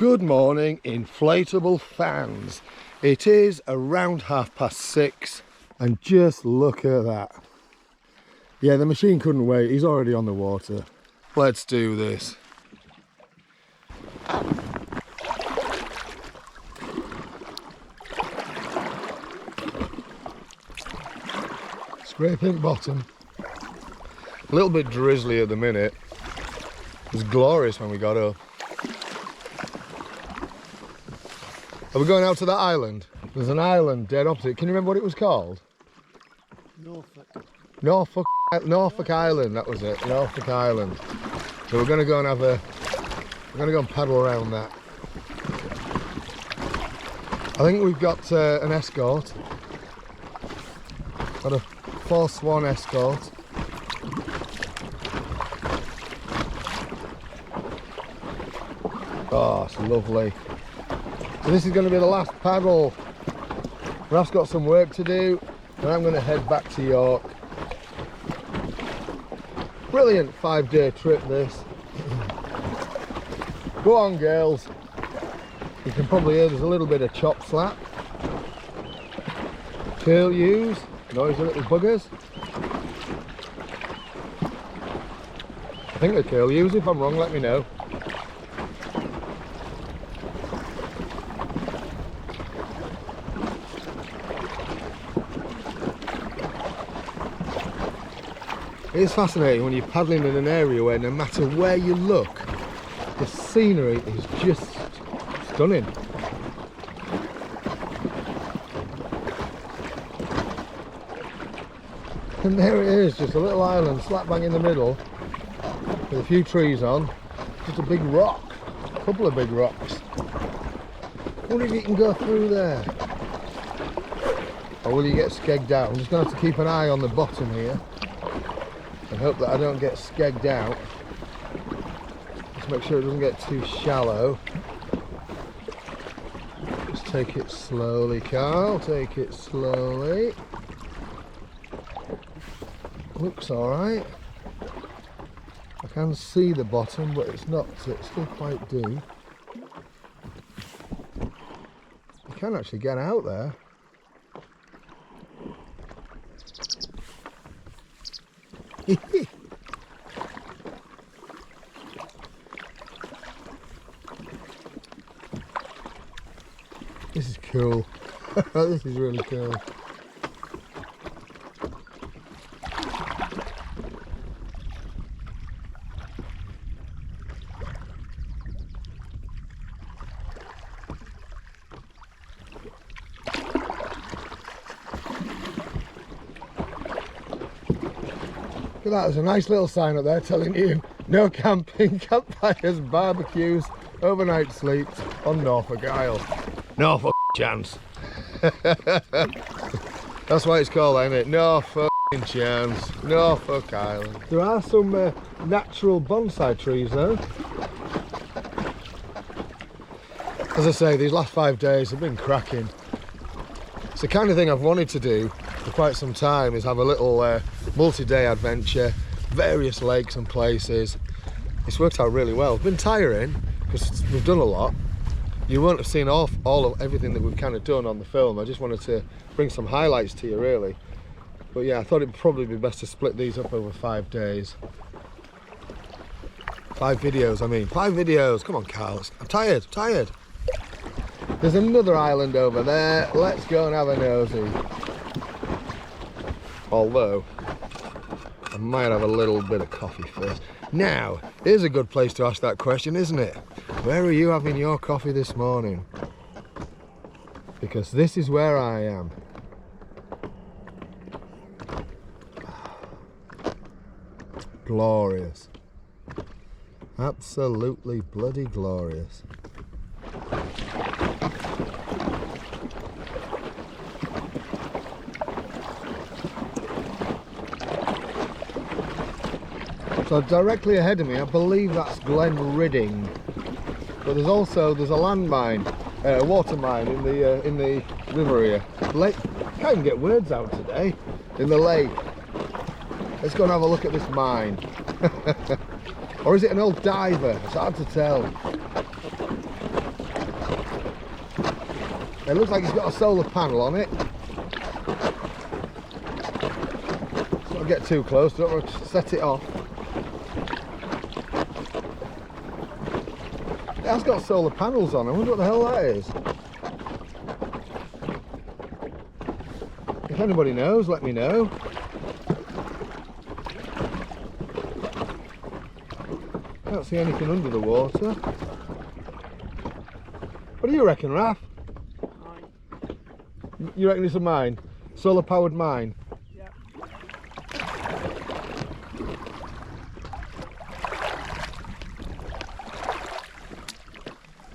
Good morning, inflatable fans. It is around 6:30 and just look at that. Yeah, the machine couldn't wait, he's already on the water. Let's do this. Scraping bottom. A little bit drizzly at the minute. It was glorious when we got up. Are we going out to that island? There's an island dead opposite. Can you remember what it was called? Norfolk Island, that was it. Norfolk Island. So we're going to go and we're going to go and paddle around that. I think we've got an escort. Got a 4-swan escort. Oh, it's lovely. So this is going to be the last paddle. Raf's got some work to do and I'm going to head back to York. Brilliant 5-day trip this. Go on girls. You can probably hear there's a little bit of chop slap. Curlews, noisy little buggers. I think they're curlews. If I'm wrong, let me know. It's fascinating when you're paddling in an area where no matter where you look, the scenery is just stunning. And there it is, just a little island slap bang in the middle with a few trees on, just a big rock, a couple of big rocks. I wonder if you can go through there. Or will you get skegged out? I'm just going to have to keep an eye on the bottom here. I hope that I don't get skegged out. Just make sure it doesn't get too shallow. Just take it slowly, Carl. Take it slowly. Looks alright. I can see the bottom, but it's still quite deep. You can actually get out there. This is cool. This is really cool. Look at that, there's a nice little sign up there telling you no camping, campfires, barbecues, overnight sleeps on Norfolk Isle. No chance. That's why it's called, ain't it? No fucking chance. Norfolk Island. There are some natural bonsai trees though. As I say, these last 5 days have been cracking. It's the kind of thing I've wanted to do for quite some time, is have a little multi-day adventure, various lakes and places. It's worked out really well. It's been tiring because we've done a lot. You won't have seen everything that we've kind of done on the film. I just wanted to bring some highlights to you really. But yeah, I thought it'd probably be best to split these up over 5 days. 5 videos, I mean. 5 videos. Come on, Carl. I'm tired. There's another island over there. Let's go and have a nosy. Although, I might have a little bit of coffee first. Now, here's a good place to ask that question, isn't it? Where are you having your coffee this morning? Because this is where I am. Glorious. Absolutely bloody glorious. So directly ahead of me, I believe that's Glen Ridding. But there's a landmine, a water mine in the river here. Lake. Can't even get words out today. In the lake. Let's go and have a look at this mine. Or is it an old diver? It's hard to tell. It looks like it's got a solar panel on it. So I'll get too close, don't want to set it off. It has got solar panels on. I wonder what the hell that is. If anybody knows, let me know. Can't see anything under the water. What do you reckon, Raf? Mine. You reckon it's a mine? Solar powered mine? Yeah.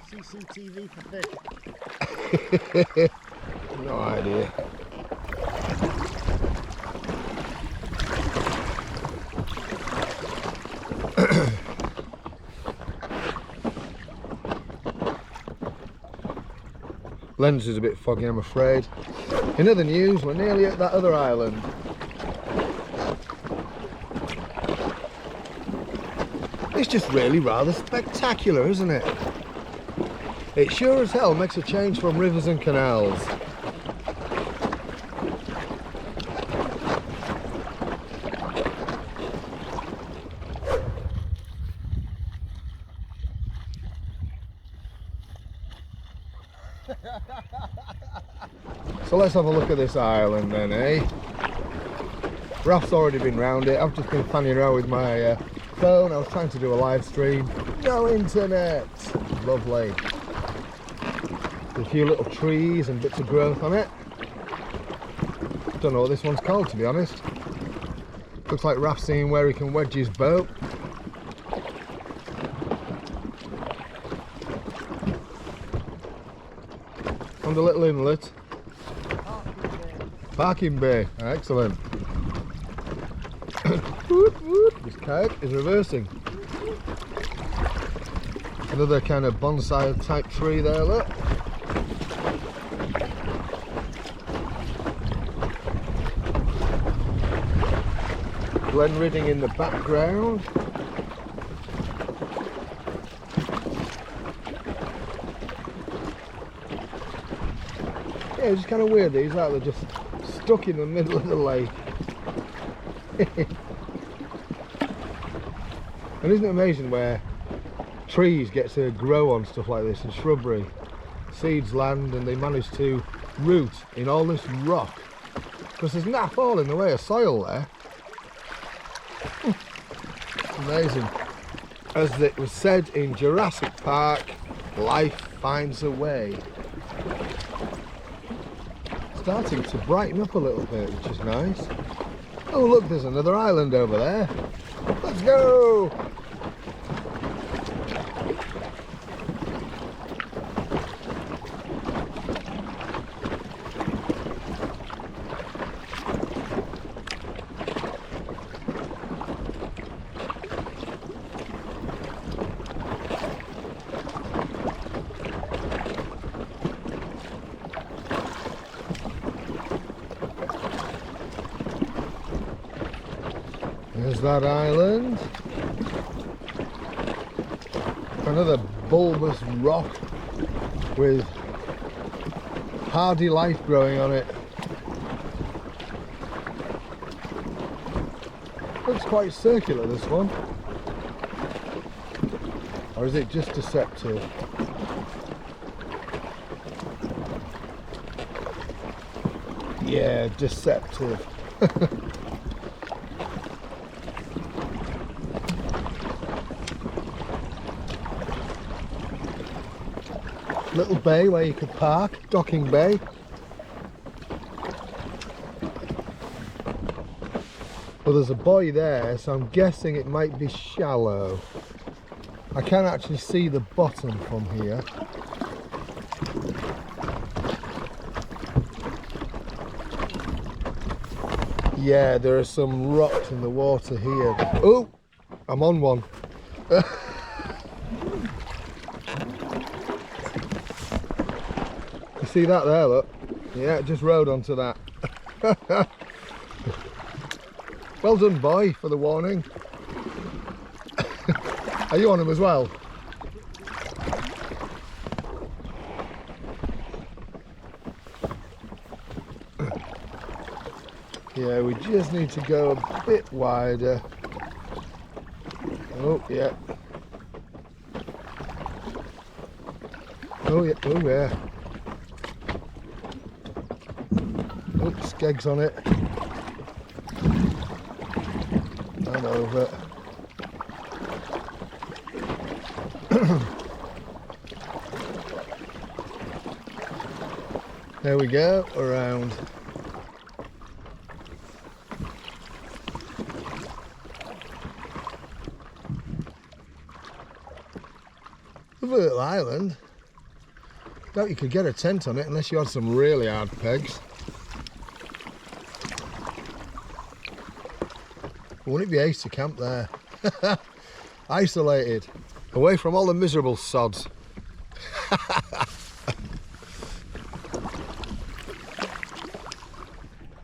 CCTV for fish. No idea. Lens is a bit foggy, I'm afraid. In other news, we're nearly at that other island. It's just really rather spectacular, isn't it? It sure as hell makes a change from rivers and canals. So let's have a look at this island then, eh? Raf's already been round it. I've just been fanning around with my phone. I was trying to do a live stream. No internet. Lovely. A few little trees and bits of growth on it. Don't know what this one's called, to be honest. Looks like Raf's seeing where he can wedge his boat. On the little inlet. Parking bay. Excellent. This kayak is reversing. Another kind of bonsai type tree there, look. Glen Ridding in the background. Yeah, it's just kind of weird, these aren't they? Just stuck in the middle of the lake. And isn't it amazing where trees get to grow on stuff like this and shrubbery? Seeds land and they manage to root in all this rock. Because there's naff all in the way of soil there. Amazing. As it was said in Jurassic Park, life finds a way. Starting to brighten up a little bit, which is nice. Oh look, there's another island over there. Let's go! There's that island. Another bulbous rock with hardy life growing on it. Looks quite circular, this one. Or is it just deceptive? Yeah, deceptive. Little bay where you could park, docking bay. Well, there's a buoy there, so I'm guessing it might be shallow. I can't actually see the bottom from here. Yeah, there are some rocks in the water here. Oh, I'm on one. See that there, look? Yeah, just rode onto that. Well done, boy, for the warning. Are you on him as well? Yeah, we just need to go a bit wider. Oh, yeah. Oh, yeah. Oh, yeah. Oh, skegs on it. And over. There we go, around. Lovely little island. Doubt you could get a tent on it unless you had some really hard pegs. Wouldn't it be ace to camp there? Isolated, away from all the miserable sods.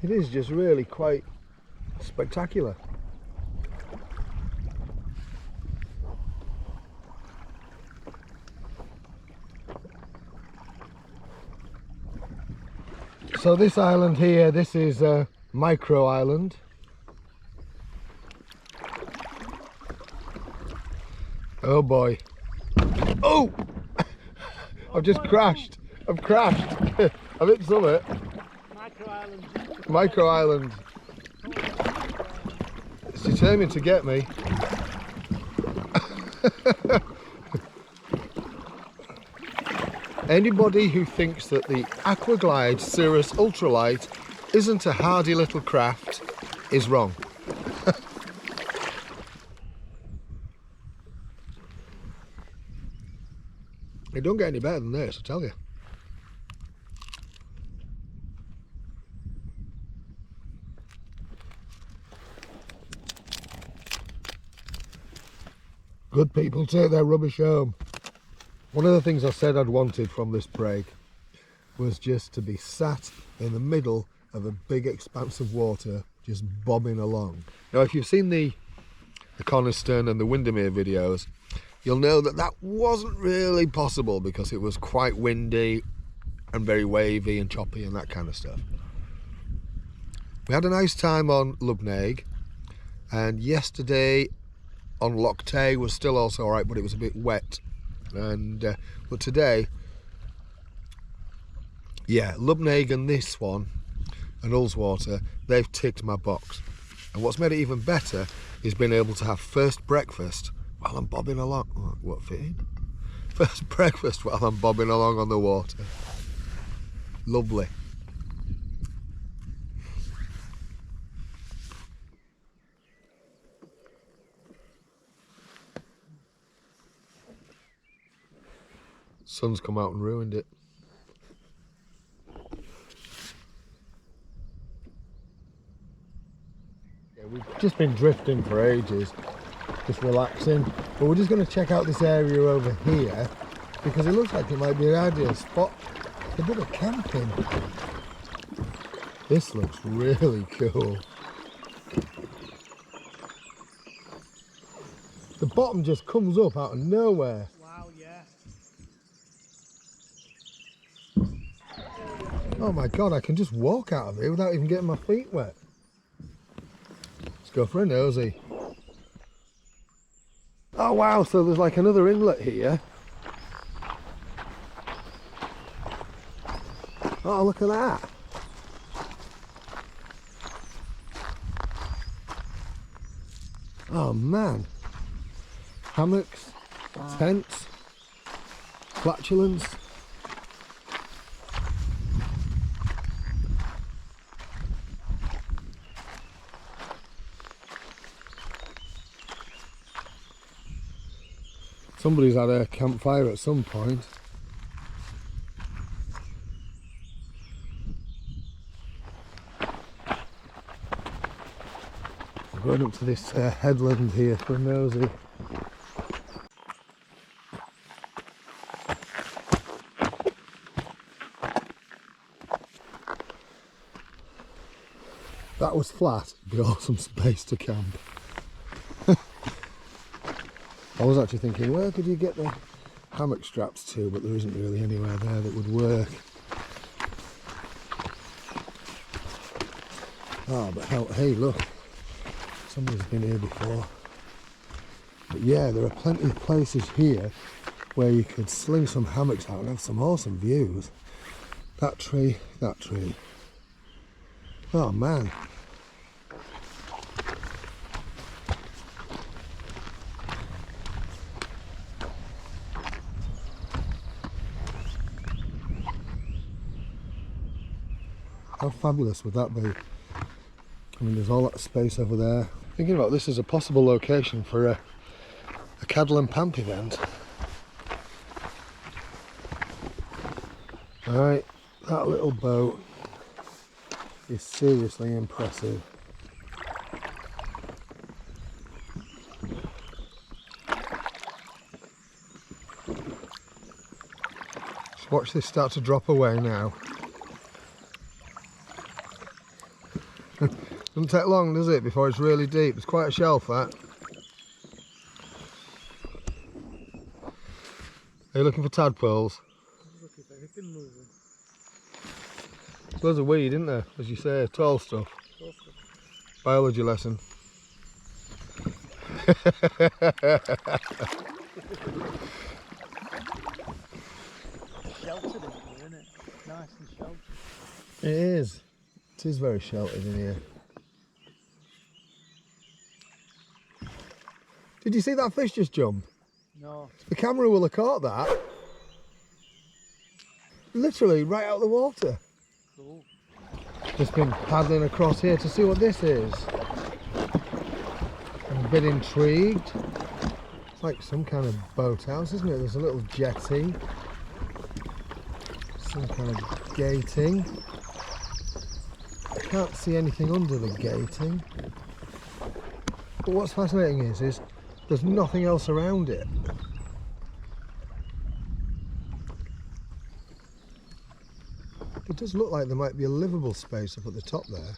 It is just really quite spectacular. So this island here, this is a micro island. Oh boy. Oh! I've just crashed. I've crashed. I've hit summit. Micro island. It's determined to get me. Anybody who thinks that the Aquaglide Cirrus ultralight isn't a hardy little craft is wrong. It don't get any better than this, I tell you. Good people take their rubbish home. One of the things I said I'd wanted from this break was just to be sat in the middle of a big expanse of water, just bobbing along. Now, if you've seen the Coniston and the Windermere videos, you'll know that that wasn't really possible because it was quite windy and very wavy and choppy and that kind of stuff. We had a nice time on Lubnaig, and yesterday on Loch Tay was still also alright, but it was a bit wet. And but today, yeah, Lubnaig and this one and Ullswater, they've ticked my box. And what's made it even better is being able to have first breakfast while I'm bobbing along. Oh, what fitting? First breakfast while I'm bobbing along on the water. Lovely. Sun's come out and ruined it. Yeah, we've just been drifting for ages, just relaxing, but we're just going to check out this area over here because it looks like it might be an ideal spot for a bit of camping. This looks really cool. The bottom just comes up out of nowhere. Oh my god, I can just walk out of here without even getting my feet wet. Let's go for a nosy. Oh wow, so there's like another inlet here. Oh, look at that. Oh man. Hammocks, tents, flatulence. Somebody's had a campfire at some point. I'm going up to this headland here for a nosy. That was flat, it'd be awesome space to camp. I was actually thinking, where could you get the hammock straps to, but there isn't really anywhere there that would work. Oh, but hey, look, somebody's been here before. But yeah, there are plenty of places here where you could sling some hammocks out and have some awesome views. That tree, that tree. Oh man. How fabulous would that be? I mean, there's all that space over there. Thinking about this as a possible location for a Cadel and Pamp event. Alright, that little boat is seriously impressive. Just watch this start to drop away now. Doesn't take long, does it, before it's really deep? It's quite a shelf, that. Are you looking for tadpoles? Looking for anything moving. There's loads of weed, isn't there? As you say, tall stuff. Tall stuff. Biology lesson. Sheltered in here, isn't it? Nice and sheltered. It is. It is very sheltered in here. Did you see that fish just jump? No. The camera will have caught that. Literally right out of the water. Cool. Just been paddling across here to see what this is. I'm a bit intrigued. It's like some kind of boathouse, isn't it? There's a little jetty. Some kind of gating. I can't see anything under the gating. But what's fascinating is there's nothing else around it. It does look like there might be a livable space up at the top there.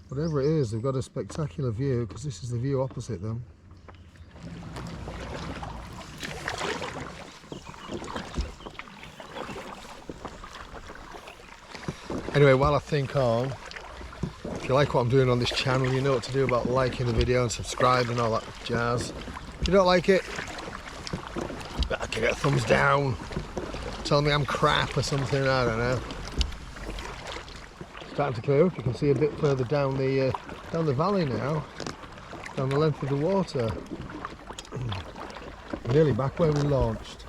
Whatever it is, they've got a spectacular view, because this is the view opposite them. Anyway, while I think on, if you like what I'm doing on this channel, you know what to do about liking the video and subscribing and all that jazz. If you don't like it, give it a thumbs down. Tell me I'm crap or something, I don't know. Starting to clear up, you can see a bit further down the valley now, down the length of the water. Nearly back where we launched.